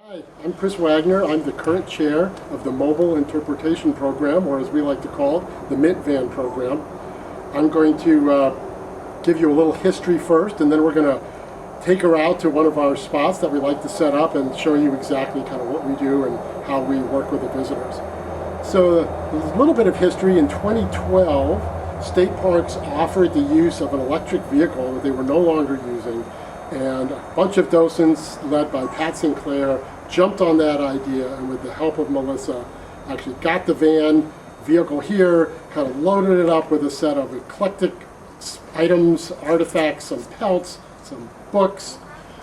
Hi, I'm Chris Wagner. I'm the current chair of the Mobile Interpretation Program, or as we like to call it, the MINT Van program. I'm going to give you a little history first, and then we're going to take her out to one of our spots that we like to set up and show you exactly kind of what we do and how we work with the visitors. So a little bit of history. In 2012, state parks offered the use of an electric vehicle that they were no longer using, and a bunch of docents led by Pat Sinclair jumped on that idea, and with the help of Melissa actually got the vehicle here, kind of loaded it up with a set of eclectic items, artifacts, some pelts, some books,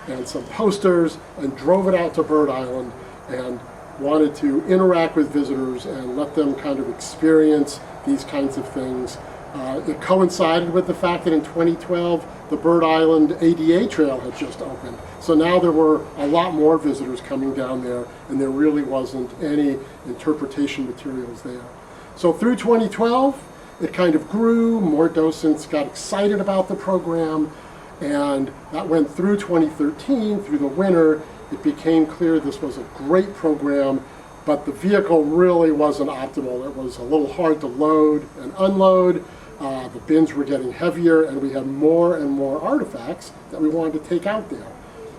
and some posters, and drove it out to Bird Island and wanted to interact with visitors and let them kind of experience these kinds of things. It coincided with the fact that in 2012 the Bird Island ADA trail had just opened. So now there were a lot more visitors coming down there, and there really wasn't any interpretation materials there. So through 2012, it kind of grew, more docents got excited about the program, and that went through 2013, through the winter. It became clear this was a great program, but the vehicle really wasn't optimal. It was a little hard to load and unload. The bins were getting heavier, and we had more and more artifacts that we wanted to take out there.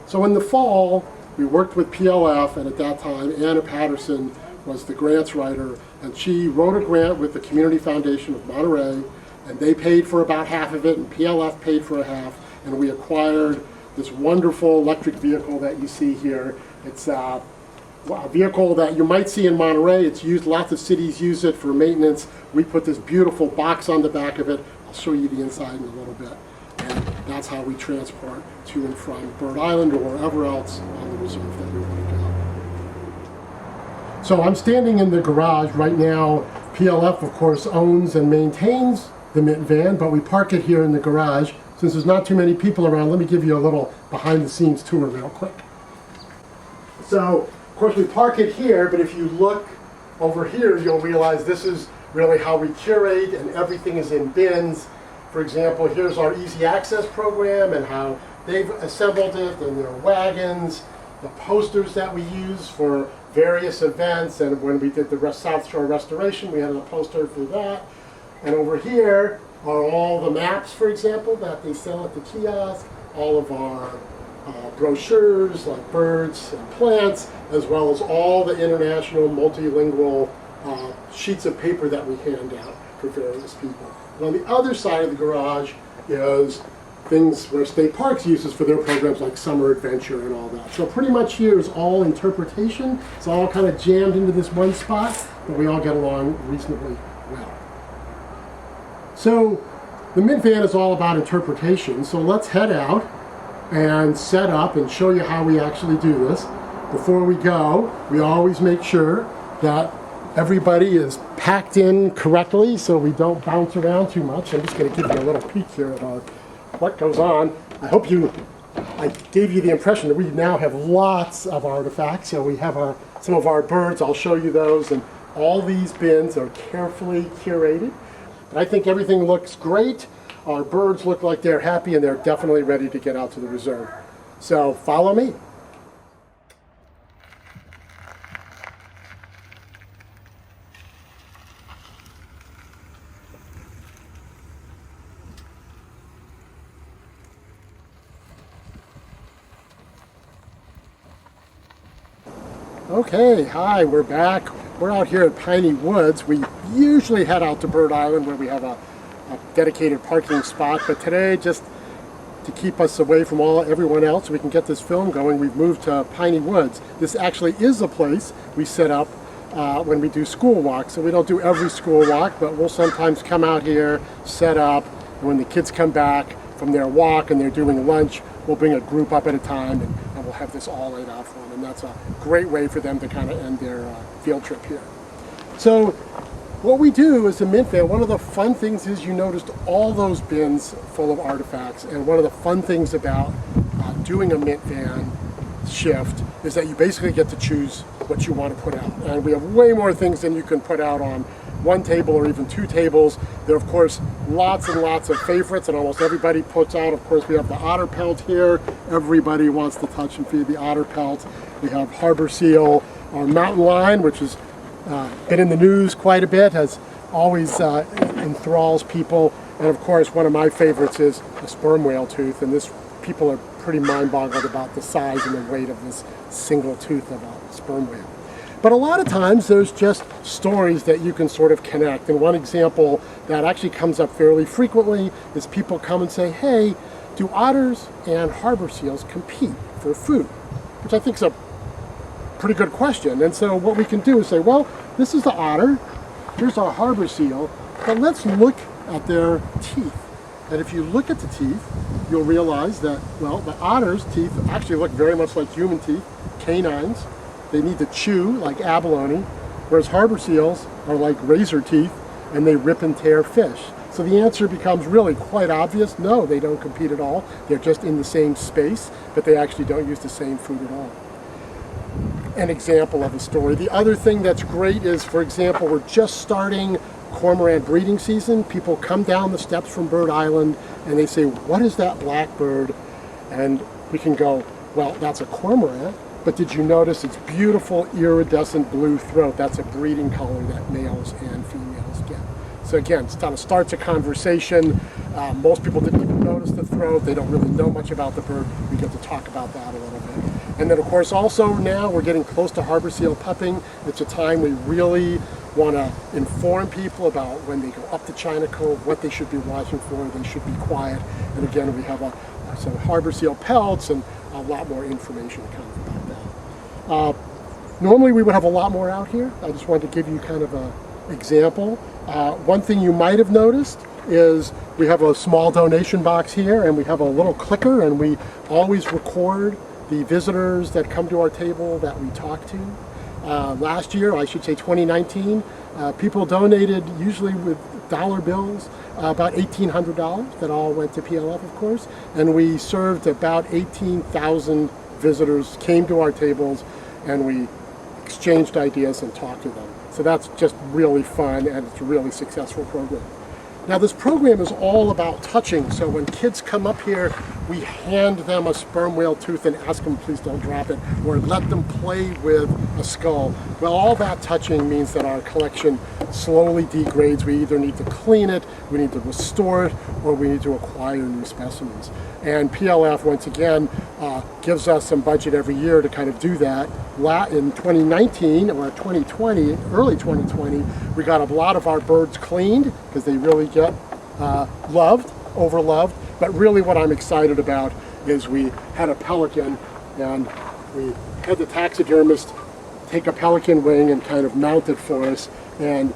So in the fall, we worked with PLF, and at that time, Anna Patterson was the grants writer, and she wrote a grant with the Community Foundation of Monterey, and they paid for about half of it, and PLF paid for a half, and we acquired this wonderful electric vehicle that you see here. It's a vehicle that you might see in Monterey. It's used, lots of cities use it for maintenance. We put this beautiful box on the back of it. I'll show you the inside in a little bit. And that's how we transport to and from Bird Island or wherever else on the reserve that we want to go. So I'm standing in the garage right now. PLF, of course, owns and maintains the MINT van, but we park it here in the garage. Since there's not too many people around, let me give you a little behind-the-scenes tour real quick. So, of course, we park it here, but if you look over here, you'll realize this is really how we curate, and everything is in bins. For example, here's our easy access program and how they've assembled it, and their wagons, the posters that we use for various events, and when we did the South Shore Restoration, we had a poster for that. And over here are all the maps, for example, that they sell at the kiosk, all of our brochures like birds and plants, as well as all the international multilingual sheets of paper that we hand out for various people. And on the other side of the garage is things where state parks uses for their programs like summer adventure and all that. So pretty much here is all interpretation. It's all kind of jammed into this one spot, but we all get along reasonably well. So the MINT van is all about interpretation, so let's head out and set up and show you how we actually do this. Before we go, we always make sure that everybody is packed in correctly so we don't bounce around too much. I'm just going to give you a little peek here at what goes on. I gave you the impression that we now have lots of artifacts. So we have some of our birds, I'll show you those, and all these bins are carefully curated. I think everything looks great. Our birds look like they're happy, and they're definitely ready to get out to the reserve. So follow me. Okay, hi, we're back. We're out here at Piney Woods. We usually head out to Bird Island where we have a dedicated parking spot, but today, just to keep us away from everyone else, so we can get this film going, we've moved to Piney Woods. This actually is a place we set up when we do school walks. So we don't do every school walk, but we'll sometimes come out here, set up, and when the kids come back from their walk and they're doing lunch, we'll bring a group up at a time, and we'll have this all laid out for them. And that's a great way for them to kind of end their field trip here. So what we do is a MINT van, one of the fun things is you noticed all those bins full of artifacts, and one of the fun things about doing a MINT van shift is that you basically get to choose what you want to put out. And we have way more things than you can put out on one table or even two tables. There are, of course, lots and lots of favorites, and almost everybody puts out. Of course, we have the otter pelt here. Everybody wants to touch and feed the otter pelt. We have harbor seal, our mountain lion, which has been in the news quite a bit, has always enthralls people. And of course, one of my favorites is the sperm whale tooth, and this people are pretty mind-boggled about the size and the weight of this single tooth of a sperm whale. But a lot of times there's just stories that you can sort of connect. And one example that actually comes up fairly frequently is people come and say, hey, do otters and harbor seals compete for food? Which I think is a pretty good question. And so what we can do is say, well, this is the otter, here's our harbor seal, but let's look at their teeth. And if you look at the teeth, you'll realize that, well, the otter's teeth actually look very much like human teeth, canines. They need to chew like abalone, whereas harbor seals are like razor teeth and they rip and tear fish. So the answer becomes really quite obvious. No, they don't compete at all. They're just in the same space, but they actually don't use the same food at all. An example of a story. The other thing that's great is, for example, we're just starting cormorant breeding season. People come down the steps from Bird Island and they say, what is that black bird? And we can go, well, that's a cormorant, but did you notice its beautiful iridescent blue throat? That's a breeding color that males and females get. So again, it kind of starts a conversation. Most people didn't even notice the throat. They don't really know much about the bird. We get to talk about that a little bit. And then of course also now we're getting close to harbor seal pupping. It's a time we really want to inform people about when they go up to China Cove, what they should be watching for. They should be quiet. And again, we have some harbor seal pelts and a lot more information kind of about that. Normally we would have a lot more out here. I just wanted to give you kind of an example. One thing you might have noticed is we have a small donation box here and we have a little clicker, and we always record the visitors that come to our table that we talk to. Last year, I should say 2019, people donated, usually with dollar bills, about $1,800 that all went to PLF, of course, and we served about 18,000 visitors, came to our tables, and we exchanged ideas and talked to them. So that's just really fun, and it's a really successful program. Now this program is all about touching, so when kids come up here, we hand them a sperm whale tooth and ask them, please don't drop it, or let them play with a skull. Well, all that touching means that our collection slowly degrades. We either need to clean it, we need to restore it, or we need to acquire new specimens. And PLF, once again, gives us some budget every year to kind of do that. In 2019 or 2020, early 2020, we got a lot of our birds cleaned because they really get overloved. But really what I'm excited about is we had a pelican, and we had the taxidermist take a pelican wing and kind of mount it for us. And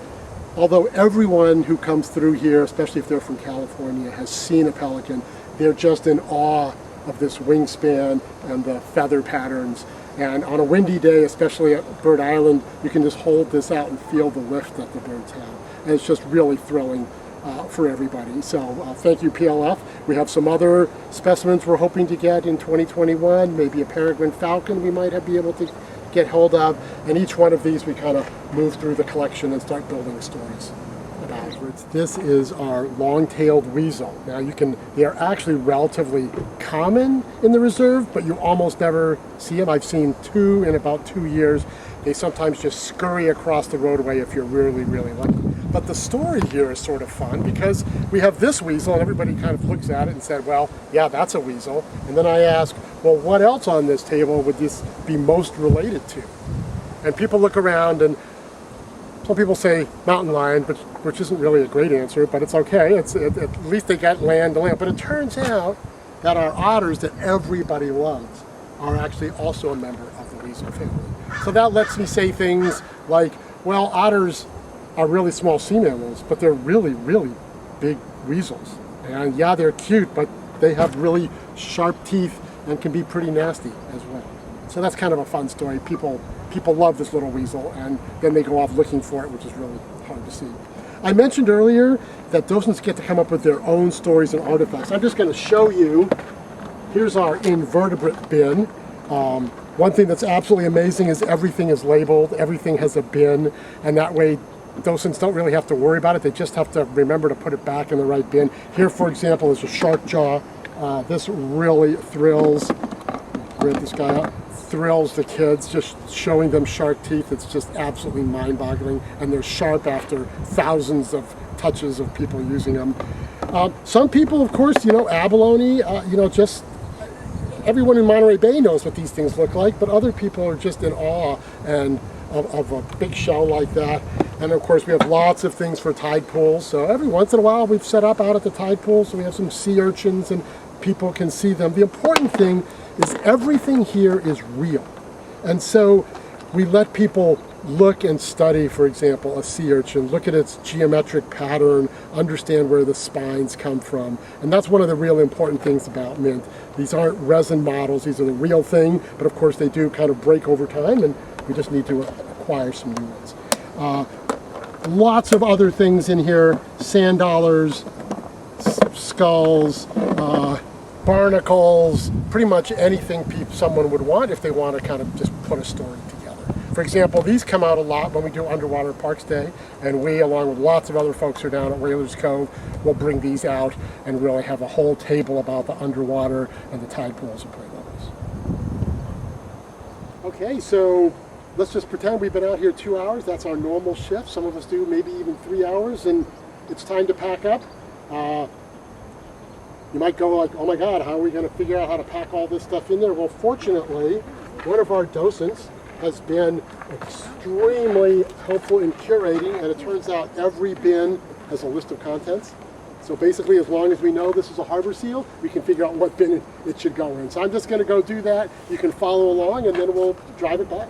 although everyone who comes through here, especially if they're from California, has seen a pelican, they're just in awe of this wingspan and the feather patterns. And on a windy day, especially at Bird Island, you can just hold this out and feel the lift that the birds have. And it's just really thrilling for everybody. So thank you, PLF. We have some other specimens we're hoping to get in 2021, maybe a peregrine falcon we might be able to get hold of. And each one of these we kind of move through the collection and start building stories about. This is our long-tailed weasel. Now they are actually relatively common in the reserve, but you almost never see them. I've seen 2 in about 2 years. They sometimes just scurry across the roadway if you're really, really lucky. But the story here is sort of fun because we have this weasel and everybody kind of looks at it and said, well, yeah, that's a weasel. And then I ask, well, what else on this table would this be most related to? And people look around and some people say mountain lion, which isn't really a great answer, but it's okay. At least they got land to land. But it turns out that our otters that everybody loves are actually also a member of the weasel family. So that lets me say things like, well, otters are really small sea mammals, but they're really, really big weasels. And yeah, they're cute, but they have really sharp teeth and can be pretty nasty as well. So that's kind of a fun story. People love this little weasel, and then they go off looking for it, which is really hard to see. I mentioned earlier that docents get to come up with their own stories and artifacts. I'm just going to show you. Here's our invertebrate bin. One thing that's absolutely amazing is everything is labeled, everything has a bin, and that way docents don't really have to worry about it. They just have to remember to put it back in the right bin. Here, for example, is a shark jaw. This really thrills, grab this guy up, thrills the kids, just showing them shark teeth. It's just absolutely mind-boggling, and they're sharp after thousands of touches of people using them. Some people, of course, abalone, just everyone in Monterey Bay knows what these things look like, but other people are just in awe and of a big shell like that. And of course, we have lots of things for tide pools. So every once in a while, we've set up out at the tide pool, so we have some sea urchins and people can see them. The important thing is everything here is real. And so we let people look and study, for example, a sea urchin, look at its geometric pattern, understand where the spines come from. And that's one of the real important things about mint. These aren't resin models, these are the real thing, but of course they do kind of break over time, and we just need to acquire some new ones. Lots of other things in here, sand dollars, skulls, barnacles, pretty much anything someone would want if they want to kind of just put a story together. For example, these come out a lot when we do Underwater Parks Day, and we, along with lots of other folks who are down at Whalers Cove, will bring these out and really have a whole table about the underwater and the tide pools of Point Lobos. Okay, so let's just pretend we've been out here 2 hours. That's our normal shift. Some of us do maybe even 3 hours, and it's time to pack up. You might go like, oh my God, how are we going to figure out how to pack all this stuff in there? Well, fortunately, one of our docents has been extremely helpful in curating, and it turns out every bin has a list of contents. So basically, as long as we know this is a harbor seal, we can figure out what bin it should go in. So I'm just going to go do that. You can follow along, and then we'll drive it back.